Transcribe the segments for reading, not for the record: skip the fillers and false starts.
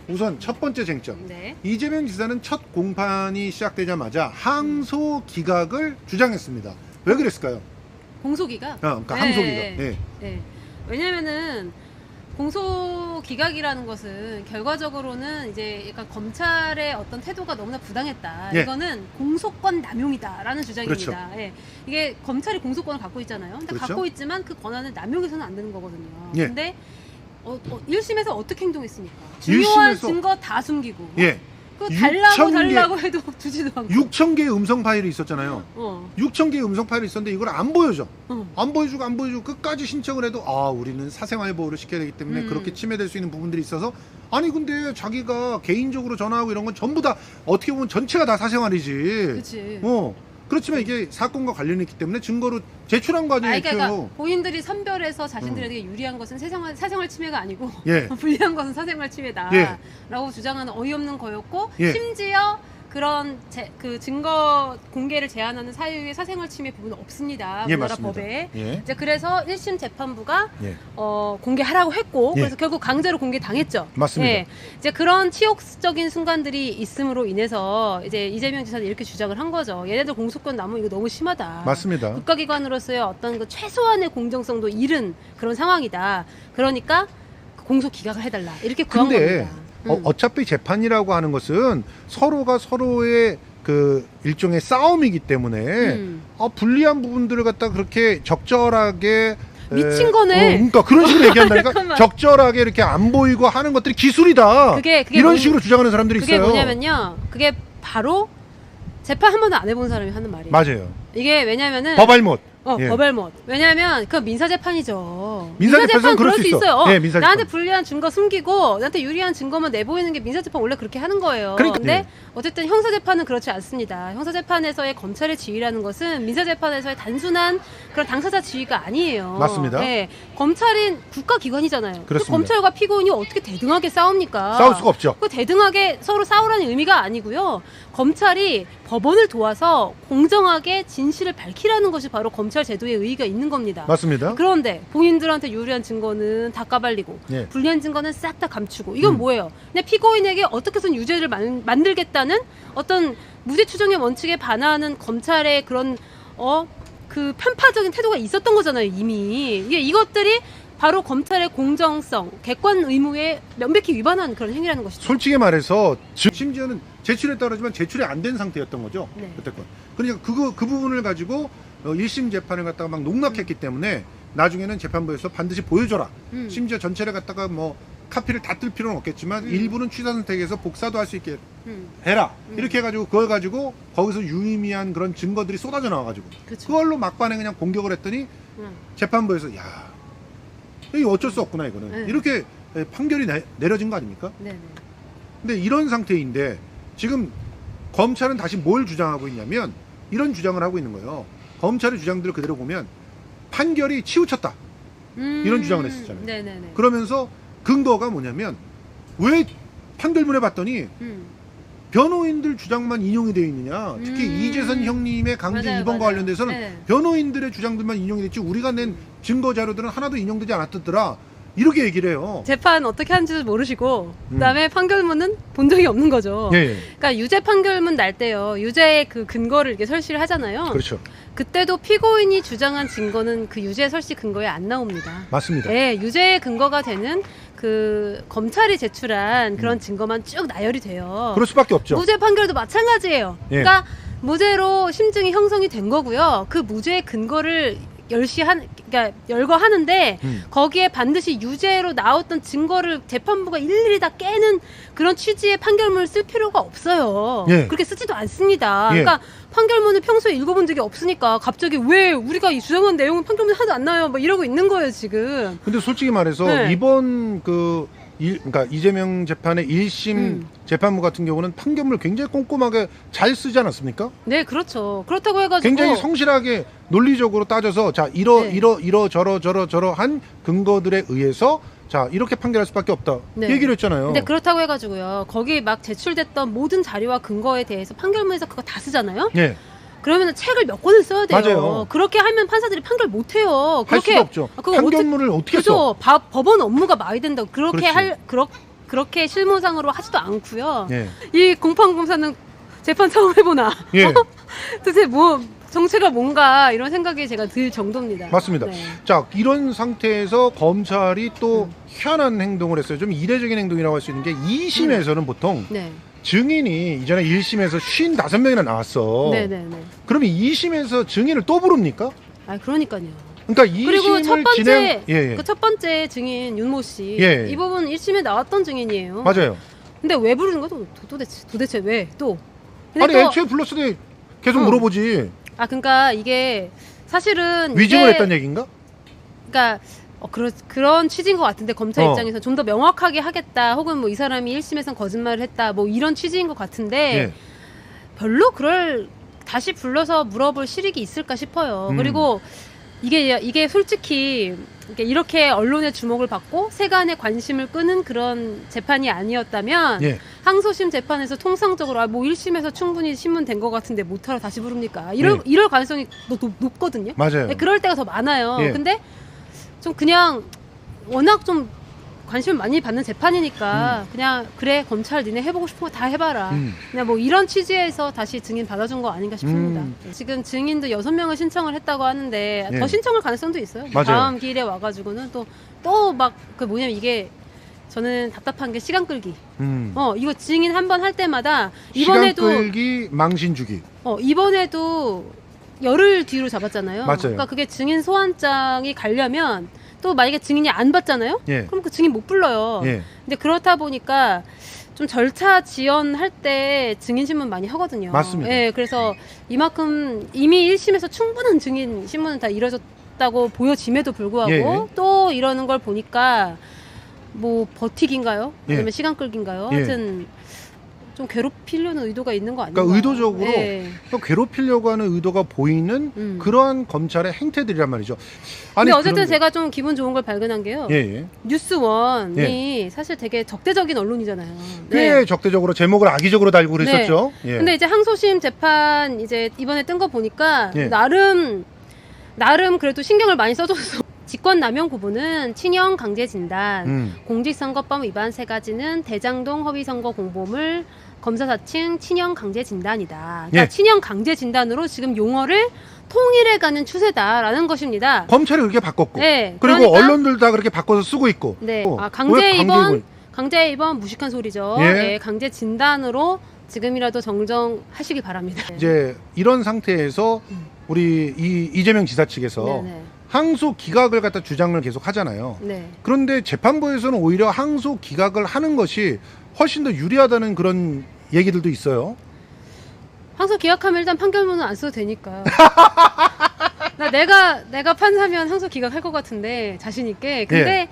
우선 첫 번째 쟁점. 네. 이재명 지사는 첫 공판이 시작되자마자 항소 기각을 주장했습니다. 왜 그랬을까요? 공소기각? 그러니까 항소 기각. 네. 네. 왜냐면은 공소 기각이라는 것은 결과적으로는 이제 약간 검찰의 어떤 태도가 너무나 부당했다. 예. 이거는 공소권 남용이다라는 주장입니다. 그렇죠. 예. 이게 검찰이 공소권을 갖고 있잖아요. 근데 그렇죠. 갖고 있지만 그 권한을 남용해서는 안 되는 거거든요. 예. 근데 1심에서 어떻게 행동했습니까? 중요한 1심에서 증거 다 숨기고. 예. 그 6,000 개 달라고 해도 주지도 않고. 6,000개의 음성 파일이 있었잖아요. 6,000개의 음성 파일이 있었는데 이걸 안 보여줘. 안 보여주고 끝까지 신청을 해도 우리는 사생활 보호를 시켜야 되기 때문에 그렇게 침해될 수 있는 부분들이 있어서 아니 근데 자기가 개인적으로 전화하고 이런 건 전부 다 어떻게 보면 전체가 다 사생활이지. 그렇지. 그렇지만 이게 사건과 관련이 있기 때문에 증거로 제출한 거 아니에요. 그러니까 본인들이 선별해서 자신들에게 유리한 것은 사생활 침해가 아니고 예. 불리한 것은 사생활 침해다라고 예. 주장하는 어이없는 거였고 예. 심지어 그런 그 증거 공개를 제한하는 사유의 사생활 침해 부분은 없습니다. 예, 우리나라 맞습니다. 법에. 예. 이제 그래서 1심 재판부가 예. 공개하라고 했고 예. 그래서 결국 강제로 공개 당했죠. 맞습니다. 예. 이제 그런 치욕적인 순간들이 있음으로 인해서 이제 이재명 지사는 이렇게 주장을 한 거죠. 얘네들 공소권 남용 이거 너무 심하다. 맞습니다. 국가기관으로서의 어떤 그 최소한의 공정성도 잃은 그런 상황이다. 그러니까 공소 기각을 해달라. 이렇게 구한 근데 겁니다. 어차피 재판이라고 하는 것은 서로가 서로의 그 일종의 싸움이기 때문에 불리한 부분들을 갖다 그렇게 적절하게 미친 거네. 그러니까 그런 식으로 얘기한다니까. 잠깐만. 적절하게 이렇게 안 보이고 하는 것들이 기술이다. 그게 이런 식으로 주장하는 사람들이 그게 있어요. 뭐냐면요. 그게 바로 재판 한 번도 안 해본 사람이 하는 말이에요. 맞아요. 이게 왜냐면은 법알못. 예. 법알못. 왜냐하면 그건 민사재판이죠. 민사재판은 그럴 수 있어요. 네, 민사재판. 나한테 불리한 증거 숨기고 나한테 유리한 증거만 내보이는 게 민사재판 원래 그렇게 하는 거예요. 그러니까, 근데 예. 어쨌든 형사재판은 그렇지 않습니다. 형사재판에서의 검찰의 지위라는 것은 민사재판에서의 단순한 그런 당사자 지위가 아니에요. 맞습니다. 네. 검찰인 국가기관이잖아요. 그렇습니다. 검찰과 피고인이 어떻게 대등하게 싸웁니까? 싸울 수가 없죠. 그 대등하게 서로 싸우라는 의미가 아니고요. 검찰이 법원을 도와서 공정하게 진실을 밝히라는 것이 바로 검찰 제도의 의의가 있는 겁니다. 맞습니다. 그런데 본인들한테 유리한 증거는 다 까발리고 예. 불리한 증거는 싹 다 감추고 이건 뭐예요? 그냥 피고인에게 어떻게 해서든 유죄를 만들겠다는 어떤 무죄 추정의 원칙에 반하는 검찰의 그런 그 편파적인 태도가 있었던 거잖아요. 이미 이것들이 바로 검찰의 공정성, 객관 의무에 명백히 위반한 그런 행위라는 것이죠. 솔직히 말해서 심지어는 제출했다 그러지만 제출이 안 된 상태였던 거죠. 네. 그때껏. 그러니까 그 부분을 가지고 1심 재판을 갖다가 막 농락했기 때문에 나중에는 재판부에서 반드시 보여줘라. 심지어 전체를 갖다가 뭐 카피를 다 뜰 필요는 없겠지만 일부는 취사 선택해서 복사도 할 수 있게 해라. 이렇게 해가지고 그걸 가지고 거기서 유의미한 그런 증거들이 쏟아져 나와가지고 그쵸. 그걸로 막판에 그냥 공격을 했더니 재판부에서 이거 어쩔 수 없구나 이거는. 네. 이렇게 판결이 내려진 거 아닙니까? 네네. 근데 이런 상태인데 지금 검찰은 다시 뭘 주장하고 있냐면 이런 주장을 하고 있는 거예요. 검찰의 주장들을 그대로 보면 판결이 치우쳤다. 이런 주장을 했었잖아요. 네네네. 그러면서 근거가 뭐냐면 왜 판결문에 봤더니 변호인들 주장만 인용이 되어 있느냐. 특히 이재선 형님의 강제 맞아요, 입원과 맞아요. 관련돼서는 네. 변호인들의 주장들만 인용이 됐지 우리가 낸 증거 자료들은 하나도 인용되지 않았더라. 이렇게 얘기를 해요. 재판 어떻게 하는지도 모르시고 그다음에 판결문은 본 적이 없는 거죠. 예. 그러니까 유죄 판결문 날 때요. 유죄의 그 근거를 이렇게 설치를 하잖아요. 그렇죠. 그때도 피고인이 주장한 증거는 그 유죄 설치 근거에 안 나옵니다. 맞습니다. 네, 유죄의 근거가 되는 그 검찰이 제출한 그런 증거만 쭉 나열이 돼요. 그럴 수밖에 없죠. 무죄 판결도 마찬가지예요. 예. 그러니까 무죄로 심증이 형성이 된 거고요. 그 무죄의 근거를 그러니까 열거하는데 거기에 반드시 유죄로 나왔던 증거를 재판부가 일일이 다 깨는 그런 취지의 판결문을 쓸 필요가 없어요. 예. 그렇게 쓰지도 않습니다. 예. 그러니까 판결문을 평소에 읽어본 적이 없으니까 갑자기 왜 우리가 이 주장한 내용은 판결문에 하나도 안 나와요? 막 이러고 있는 거예요 지금. 근데 솔직히 말해서 네. 이번 그러니까 이재명 재판의 1심 재판부 같은 경우는 판결문을 굉장히 꼼꼼하게 잘 쓰지 않았습니까? 네, 그렇죠. 그렇다고 해가지고 굉장히 성실하게 논리적으로 따져서 자 저러 한 근거들에 의해서 자 이렇게 판결할 수밖에 없다 네. 얘기를 했잖아요. 근데 그렇다고 해가지고요. 거기 막 제출됐던 모든 자료와 근거에 대해서 판결문에서 그거 다 쓰잖아요. 예, 그러면 책을 몇 권을 써야 돼요. 맞아요. 그렇게 하면 판사들이 판결 못 해요. 할 수가 없죠. 판결문을 어떻게 써? 그죠. 법원 업무가 많이 된다고. 그렇게 그렇지. 그렇게 실무상으로 하지도 않고요. 예. 이 공판검사는 재판 처음 해보나? 예. 도대체 뭐 정체가 뭔가 이런 생각이 제가 들 정도입니다. 맞습니다. 네. 자, 이런 상태에서 검찰이 또 희한한 행동을 했어요. 좀 이례적인 행동이라고 할 수 있는 게 2심에서는 보통 네. 증인이 이전에 1심에서 55명이나 나왔어. 네네네. 그러면 2심에서 증인을 또 부릅니까? 아 그러니까요. 그러니까 그리고 2심을 첫 번째 진행 예. 그 첫 번째 증인 윤모 씨, 예. 이 부분 1심에 나왔던 증인이에요. 맞아요. 근데 왜 부르는 거죠? 도대체 왜 또? 근데 아니 또- 애초에 불렀을 때 계속 물어보지. 아 그러니까 이게 사실은 위증을 이게- 했단 얘기인가? 그러니까 그런 취지인 것 같은데 검찰 어. 입장에서 좀 더 명확하게 하겠다, 혹은 뭐 이 사람이 1심에선 거짓말을 했다, 뭐 이런 취지인 것 같은데 예. 별로 그럴 다시 불러서 물어볼 실익이 있을까 싶어요. 그리고 이게 솔직히 이렇게 언론의 주목을 받고 세간의 관심을 끄는 그런 재판이 아니었다면 예. 항소심 재판에서 통상적으로 뭐 1심에서 충분히 신문된 것 같은데 못하러 다시 부릅니까? 이럴 가능성이 높거든요. 맞아요. 네, 그럴 때가 더 많아요. 예. 근데 좀 그냥 워낙 좀 관심을 많이 받는 재판이니까 그냥 그래 검찰 니네 해보고 싶은 거 다 해봐라. 그냥 뭐 이런 취지에서 다시 증인 받아준 거 아닌가 싶습니다. 지금 증인도 6명을 신청을 했다고 하는데 예. 더 신청할 가능성도 있어요. 맞아요. 다음 기일에 와가지고는 또 막 그 뭐냐면 이게 저는 답답한 게 시간 끌기. 이거 증인 한 번 할 때마다 이번에도 시간 끌기, 망신 주기. 이번에도 열흘 뒤로 잡았잖아요. 맞아요. 그러니까 그게 증인 소환장이 가려면 또 만약에 증인이 안 받잖아요. 예. 그럼 그 증인 못 불러요. 예. 근데 그렇다 보니까 좀 절차 지연할 때 증인 신문 많이 하거든요. 맞습니다. 예, 그래서 이만큼 이미 1심에서 충분한 증인 신문은 다 이뤄졌다고 보여짐에도 불구하고 예. 또 이러는 걸 보니까 뭐 버티기인가요? 예. 아니면 시간 끌기인가요? 예. 하여튼 좀 괴롭히려는 의도가 있는 거 아닌가? 그러니까 의도적으로 예. 또 괴롭히려고 하는 의도가 보이는 그러한 검찰의 행태들이란 말이죠. 근데 어쨌든 그런데- 제가 좀 기분 좋은 걸 발견한 게요. 예, 예. 뉴스원이 사실 되게 적대적인 언론이잖아요. 꽤 적대적으로 제목을 악의적으로 달고 그랬었죠. 예. 근데 이제 항소심 재판 이제 이번에 뜬 거 보니까 예. 나름 그래도 신경을 많이 써줘서 직권남용 구분은 친형 강제 진단, 공직선거법 위반 3가지는 대장동 허위선거 공보물, 검사 사칭 친형 강제 진단이다. 그러니까 예. 친형 강제 진단으로 지금 용어를 통일해가는 추세다라는 것입니다. 검찰이 그렇게 바꿨고, 네, 그리고 그러니까- 언론들 다 그렇게 바꿔서 쓰고 있고. 네, 왜 강제 입원 무식한 소리죠. 예. 네, 강제 진단으로 지금이라도 정정하시기 바랍니다. 이제 이런 상태에서 우리 이재명 지사 측에서 네네. 항소 기각을 갖다 주장을 계속 하잖아요. 네. 그런데 재판부에서는 오히려 항소 기각을 하는 것이 훨씬 더 유리하다는 그런 얘기들도 있어요. 항소 기각하면 일단 판결문은 안 써도 되니까. 내가 판사면 항소 기각할 것 같은데 자신 있게. 근데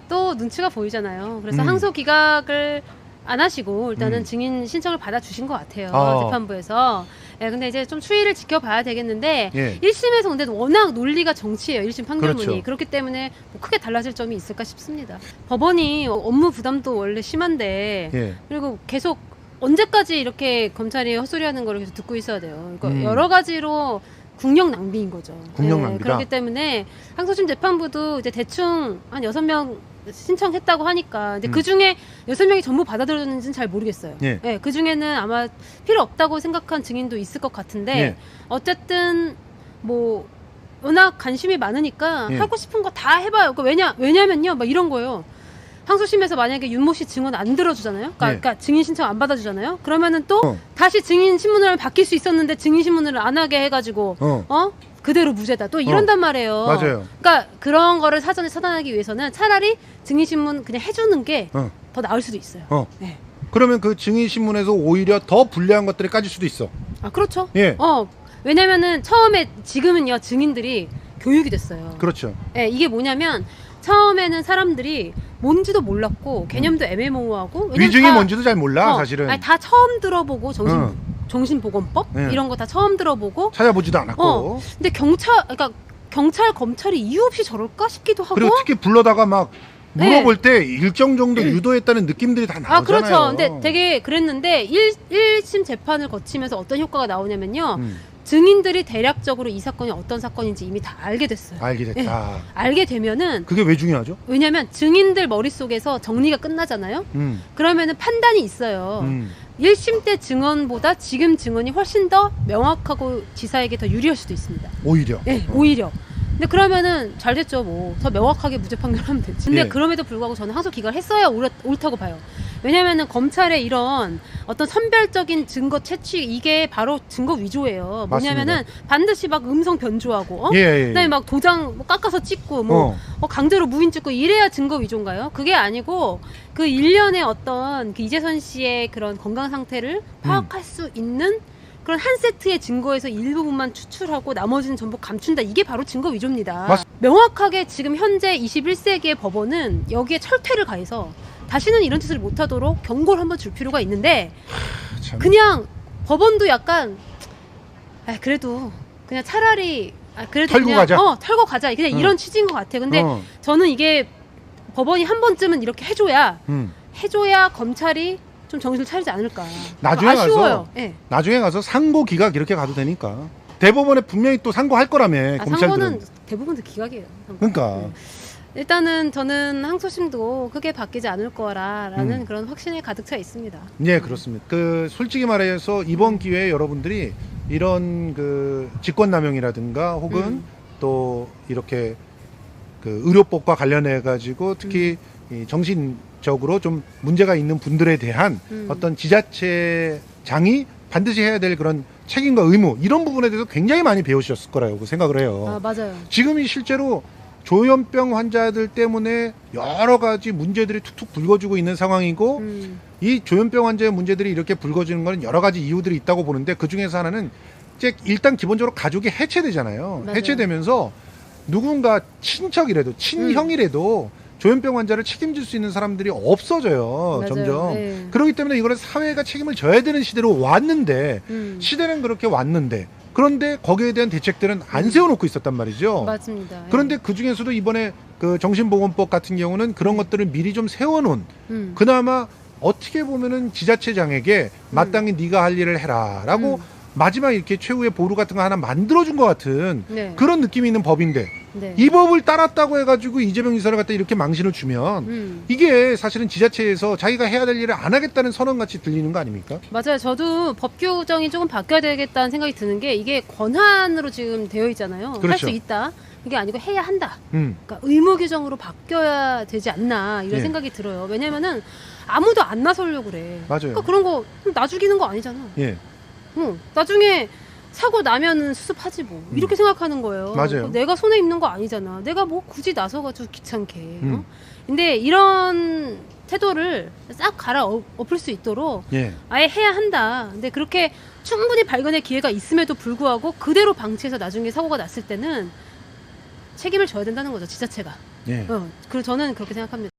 또 눈치가 보이잖아요. 그래서 항소 기각을 안 하시고 일단은 증인 신청을 받아주신 것 같아요. 재판부에서. 예, 근데 이제 좀 추이를 지켜봐야 되겠는데 예. 1심에서 근데 워낙 논리가 정치예요. 1심 판결문이. 그렇죠. 그렇기 때문에 뭐 크게 달라질 점이 있을까 싶습니다. 법원이 업무 부담도 원래 심한데 예. 그리고 계속 언제까지 이렇게 검찰이 헛소리하는 걸 계속 듣고 있어야 돼요. 그러니까 여러 가지로 국력 낭비인 거죠. 국력 낭비다. 그렇기 때문에 항소심 재판부도 이제 대충 한 6명 신청했다고 하니까 이제 그 중에 6명이 전부 받아들였는지는 잘 모르겠어요. 예. 네, 그 중에는 아마 필요 없다고 생각한 증인도 있을 것 같은데 예. 어쨌든 뭐 워낙 관심이 많으니까 예. 하고 싶은 거 다 해봐요. 그러니까 왜냐면요, 막 이런 거예요. 항소심에서 만약에 윤모 씨 증언 안 들어주잖아요. 그러니까 증인 신청 안 받아주잖아요. 그러면은 또 다시 증인 신문을 하면 바뀔 수 있었는데 증인 신문을 안 하게 해가지고 그대로 무죄다. 또 이런단 말이에요. 맞아요. 그러니까 그런 거를 사전에 차단하기 위해서는 차라리 증인 신문 그냥 해주는 게 더 나을 수도 있어요. 네. 그러면 그 증인 신문에서 오히려 더 불리한 것들이 까질 수도 있어. 아 그렇죠. 예. 왜냐면은 지금은요 증인들이 교육이 됐어요. 그렇죠. 네, 이게 뭐냐면 처음에는 사람들이 뭔지도 몰랐고 개념도 애매모호하고 왜냐면 위증이 다- 뭔지도 잘 몰라 사실은. 아니, 다 처음 들어보고 정신보건법 예. 이런 거 다 처음 들어보고 찾아보지도 않았고. 근데 경찰 검찰이 이유 없이 저럴까 싶기도 하고. 그리고 특히 불러다가 막 물어볼 때 일정 정도 유도했다는 느낌들이 다 나오잖아요. 그렇죠. 근데 되게 그랬는데 1심 재판을 거치면서 어떤 효과가 나오냐면요. 증인들이 대략적으로 이 사건이 어떤 사건인지 이미 다 알게 됐어요. 알게 됐다. 알게 되면은 그게 왜 중요하죠? 왜냐면 증인들 머릿속에서 정리가 끝나잖아요. 그러면은 판단이 있어요. 1심 때 증언보다 지금 증언이 훨씬 더 명확하고 지사에게 더 유리할 수도 있습니다. 오히려. 네, 오히려. 근데 그러면은 잘 됐죠, 뭐. 더 명확하게 무죄 판결하면 되지. 근데 예. 그럼에도 불구하고 저는 항소 기각을 했어야 옳다고 봐요. 왜냐면은 검찰의 이런 어떤 선별적인 증거 채취, 이게 바로 증거 위조예요. 뭐냐면은 반드시 막 음성 변조하고, 예. 그다음에 막 도장 뭐 깎아서 찍고, 뭐, 강제로 무인 찍고 이래야 증거 위조인가요? 그게 아니고, 그 일련의 어떤 그 이재선 씨의 그런 건강 상태를 파악할 수 있는 그런 한 세트의 증거에서 일부분만 추출하고 나머지는 전부 감춘다. 이게 바로 증거 위조입니다. 명확하게 지금 현재 21세기의 법원은 여기에 철퇴를 가해서 다시는 이런 짓을 못하도록 경고를 한번 줄 필요가 있는데 참. 그냥 법원도 약간 그래도 그냥 차라리 그래도 털고 그냥 가자. 털고 가자. 그냥 이런 취지인 것 같아요. 근데 저는 이게 법원이 한 번쯤은 이렇게 해줘야 검찰이 좀 정신을 차리지 않을까. 나중에 아쉬워요. 가서 네. 나중에 가서 상고 기각 이렇게 가도 되니까. 대법원에 분명히 또 상고할 거라며. 검찰들은. 상고는 대부분 다 기각이에요. 상고. 그러니까. 일단은 저는 항소심도 크게 바뀌지 않을 거라는 그런 확신에 가득 차 있습니다. 네, 그렇습니다. 그 솔직히 말해서 이번 기회에 여러분들이 이런 그 직권남용이라든가 혹은 또 이렇게 그 의료법과 관련해 가지고 특히 이 정신적으로 좀 문제가 있는 분들에 대한 어떤 지자체장이 반드시 해야 될 그런 책임과 의무 이런 부분에 대해서 굉장히 많이 배우셨을 거라고 생각을 해요. 맞아요. 지금이 실제로 조현병 환자들 때문에 여러 가지 문제들이 툭툭 불거지고 있는 상황이고 이 조현병 환자의 문제들이 이렇게 불거지는 것은 여러 가지 이유들이 있다고 보는데 그 중에서 하나는 이제 일단 기본적으로 가족이 해체되잖아요. 맞아요. 해체되면서 누군가 친척이라도 친형이라도 조현병 환자를 책임질 수 있는 사람들이 없어져요. 맞아요. 점점. 네. 그렇기 때문에 이거는 사회가 책임을 져야 되는 시대로 왔는데 시대는 그렇게 왔는데 그런데 거기에 대한 대책들은 안 세워놓고 있었단 말이죠. 맞습니다. 그런데 그 중에서도 이번에 그 정신보건법 같은 경우는 그런 것들을 미리 좀 세워놓은 그나마 어떻게 보면은 지자체장에게 마땅히 네가 할 일을 해라라고 마지막 이렇게 최후의 보루 같은 거 하나 만들어준 것 같은 그런 느낌이 있는 법인데 이 법을 따랐다고 해가지고 이재명 지사를 갖다 이렇게 망신을 주면 이게 사실은 지자체에서 자기가 해야 될 일을 안 하겠다는 선언같이 들리는 거 아닙니까? 맞아요. 저도 법 규정이 조금 바뀌어야 되겠다는 생각이 드는 게 이게 권한으로 지금 되어 있잖아요. 그렇죠. 할 수 있다. 이게 아니고 해야 한다. 그러니까 의무 규정으로 바뀌어야 되지 않나 이런 생각이 들어요. 왜냐면은 아무도 안 나서려고 그래. 맞아요. 그러니까 그런 거 나 죽이는 거 아니잖아. 예. 나중에 사고 나면은 수습하지 뭐 이렇게 생각하는 거예요. 맞아요. 내가 손해 입는 거 아니잖아. 내가 뭐 굳이 나서가지고 귀찮게. 근데 이런 태도를 싹 갈아 엎을 수 있도록 아예 해야 한다. 근데 그렇게 충분히 발견의 기회가 있음에도 불구하고 그대로 방치해서 나중에 사고가 났을 때는 책임을 져야 된다는 거죠, 지자체가. 예. 그리고 저는 그렇게 생각합니다.